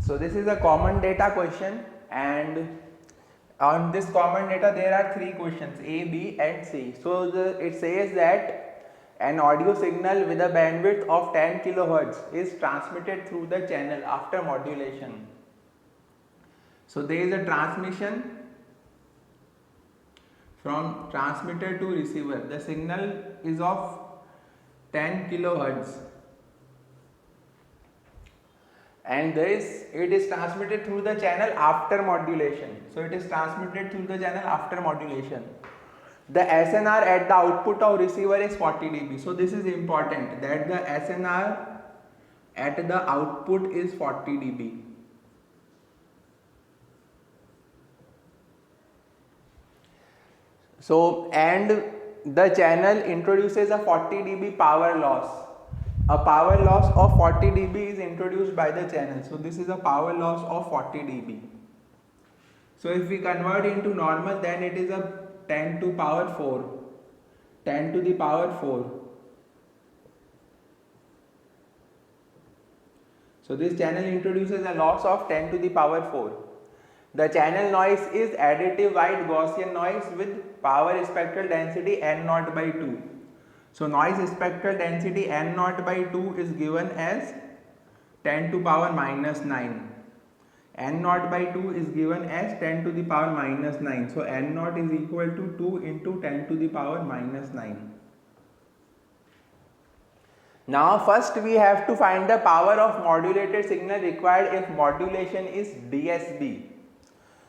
So this is a common data question, and on this common data there are three questions A, B and C. So it says that an audio signal with a bandwidth of 10 kilohertz is transmitted through the channel after modulation. So there is a transmission from transmitter to receiver. The signal is of 10 kilohertz and it is transmitted through the channel after modulation. So it is transmitted through the channel after modulation. The SNR at the output of receiver is 40 dB. So this is important, that the SNR at the output is 40 dB. So, and the channel introduces a 40 dB power loss. A power loss of 40 dB is introduced by the channel. So this is a power loss of 40 dB. So if we convert into normal, then it is a 10 to power 4. 10 to the power 4. So this channel introduces a loss of 10 to the power 4. The channel noise is additive white Gaussian noise with power spectral density N0 by 2. So noise spectral density N0 by 2 is given as 10 to power minus 9. N0 by 2 is given as 10 to the power minus 9. So N0 is equal to 2 into 10 to the power minus 9. Now first we have to find the power of modulated signal required if modulation is DSB.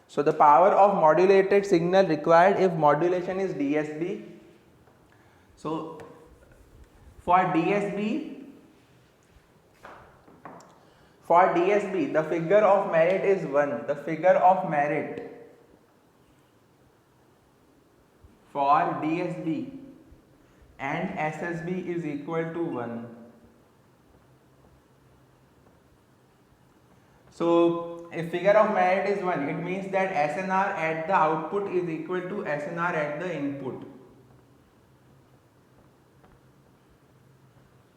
So the power of modulated signal required if modulation is DSB. So for DSB, the figure of merit is 1. The figure of merit for DSB and SSB is equal to 1. So if figure of merit is 1, it means that SNR at the output is equal to SNR at the input.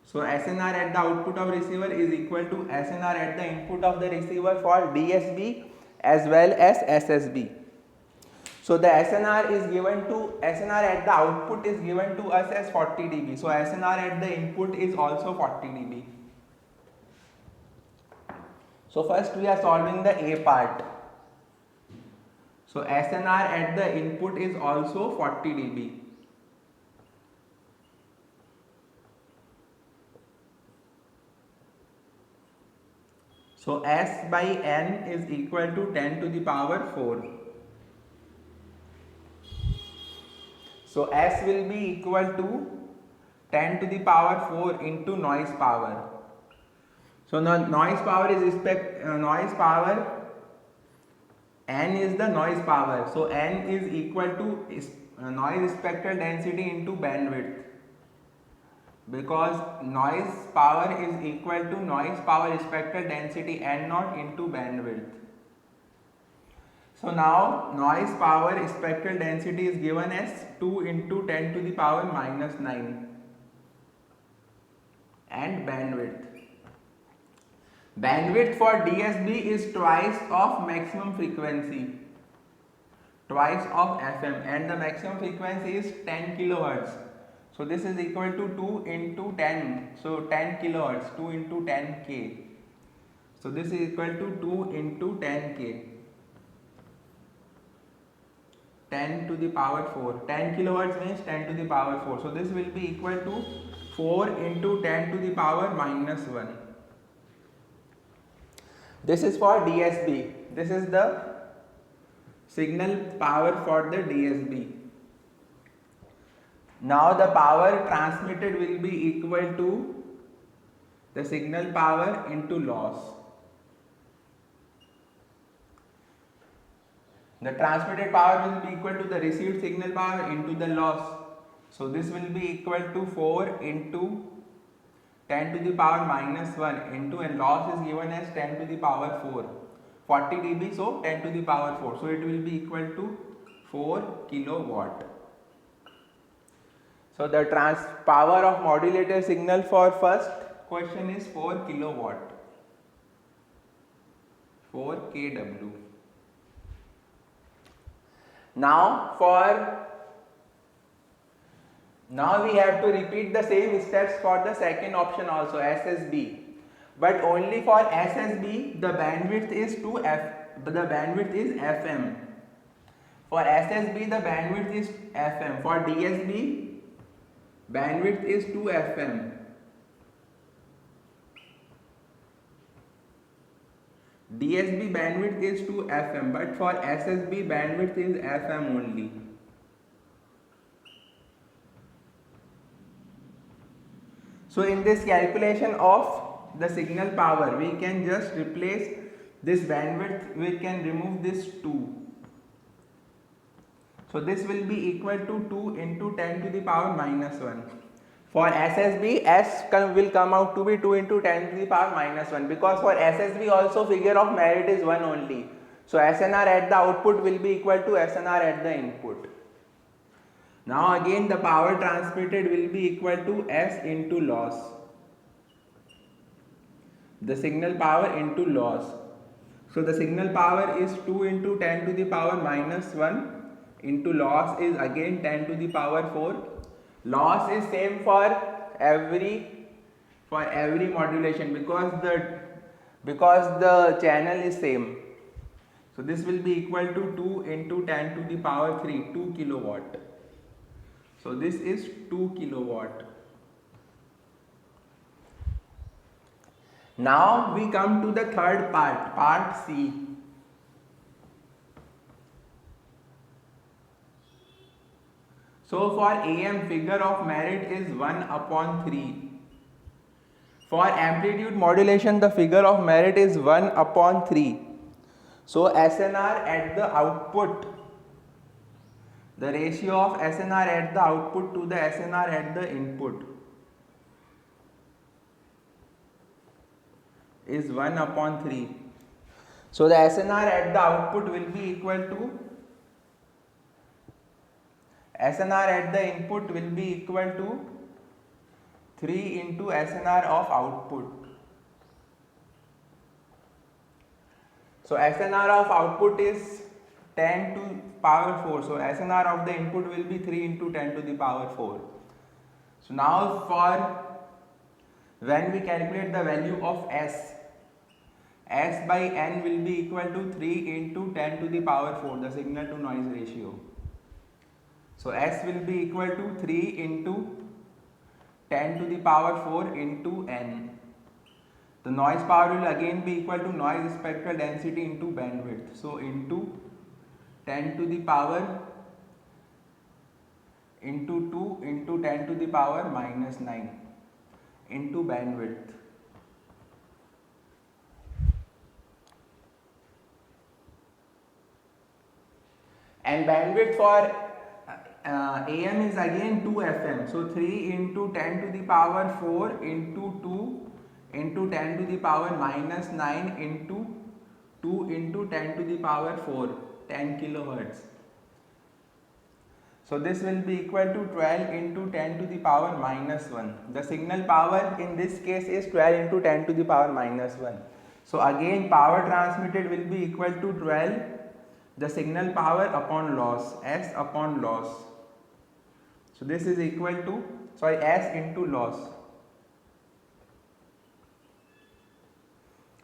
So SNR at the output of receiver is equal to SNR at the input of the receiver for DSB as well as SSB. So the SNR at the output is given to us as 40 dB. So SNR at the input is also 40 dB. So first we are solving the A part. So SNR at the input is also 40 dB. So S by N is equal to 10 to the power 4. So S will be equal to 10 to the power 4 into noise power. So now noise power is noise power, N is the noise power. So N is equal to noise spectral density into bandwidth, because noise power is equal to noise power spectral density N0 into bandwidth. So now noise power spectral density is given as 2 into 10 to the power minus 9 and bandwidth. Bandwidth for DSB is twice of maximum frequency, twice of FM, and the maximum frequency is 10 kilohertz. So this is equal to 2 into 10, so 10 kilohertz, 2 into 10 K. So this is equal to 2 into 10 K, 10 to the power 4. 10 kilohertz means 10 to the power 4. So this will be equal to 4 into 10 to the power minus 1. This is for DSB. This is the signal power for the DSB. Now the power transmitted will be equal to the signal power into loss. The transmitted power will be equal to the received signal power into the loss. So this will be equal to 4 into 10 to the power minus 1 into, and loss is given as 10 to the power 4. 40 dB, so 10 to the power 4. So it will be equal to 4 kilowatt. So the power of modulated signal for first question is 4 kilowatt. 4 kW. Now we have to repeat the same steps for the second option also, SSB. But only for SSB the bandwidth is FM. For SSB the bandwidth is FM. For DSB bandwidth is 2 FM. DSB bandwidth is 2 FM, but for SSB bandwidth is FM only. So in this calculation of the signal power, we can just replace this bandwidth, we can remove this 2. So this will be equal to 2 into 10 to the power minus 1. For SSB, S will come out to be 2 into 10 to the power minus 1, because for SSB also figure of merit is 1 only. So SNR at the output will be equal to SNR at the input. Now again the power transmitted will be equal to S into loss. The signal power into loss. So the signal power is 2 into 10 to the power minus 1 into loss is again 10 to the power 4. Loss is same for every modulation because the channel is same. So this will be equal to 2 into 10 to the power 3, 2 kilowatt. So this is 2 kilowatt. Now we come to the third part, part C. So for AM figure of merit is 1 upon 3. For amplitude modulation the figure of merit is 1 upon 3. So SNR at the output, the ratio of SNR at the output to the SNR at the input is 1 upon 3. So the SNR at the output will be equal to SNR at the input will be equal to 3 into SNR of output. So SNR of output is 10 to power 4. So SNR of the input will be 3 into 10 to the power 4. So now for when we calculate the value of S by N will be equal to 3 into 10 to the power 4, the signal to noise ratio. So S will be equal to 3 into 10 to the power 4 into N. The noise power will again be equal to noise spectral density into bandwidth. So into 10 to the power into 2 into 10 to the power minus 9 into bandwidth. And bandwidth for AM is again 2 FM. So 3 into 10 to the power 4 into 2 into 10 to the power minus 9 into 2 into 10 to the power 4, 10 kilohertz. So this will be equal to 12 into 10 to the power minus 1. The signal power in this case is 12 into 10 to the power minus 1. So again power transmitted will be equal to 12, the signal power upon loss, S upon loss. So this is equal to, S into loss.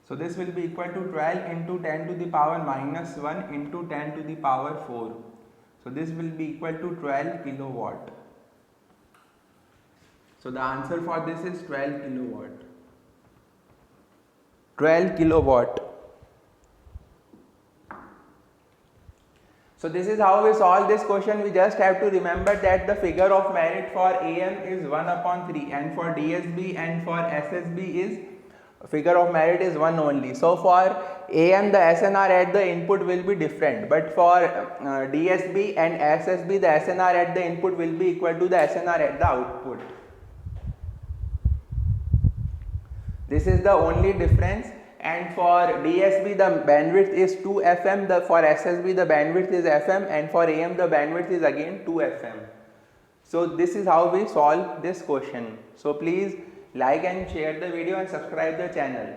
So this will be equal to 12 into 10 to the power minus 1 into 10 to the power 4. So this will be equal to 12 kilowatt. So the answer for this is 12 kilowatt. 12 kilowatt. So this is how we solve this question. We just have to remember that the figure of merit for AM is 1 upon 3 and for DSB and for SSB is figure of merit is 1 only. So for AM the SNR at the input will be different, but for DSB and SSB the SNR at the input will be equal to the SNR at the output. This is the only difference. And for DSB the bandwidth is 2 FM, for SSB the bandwidth is FM, and for AM the bandwidth is again 2 FM. So this is how we solve this question. So please like and share the video and subscribe the channel.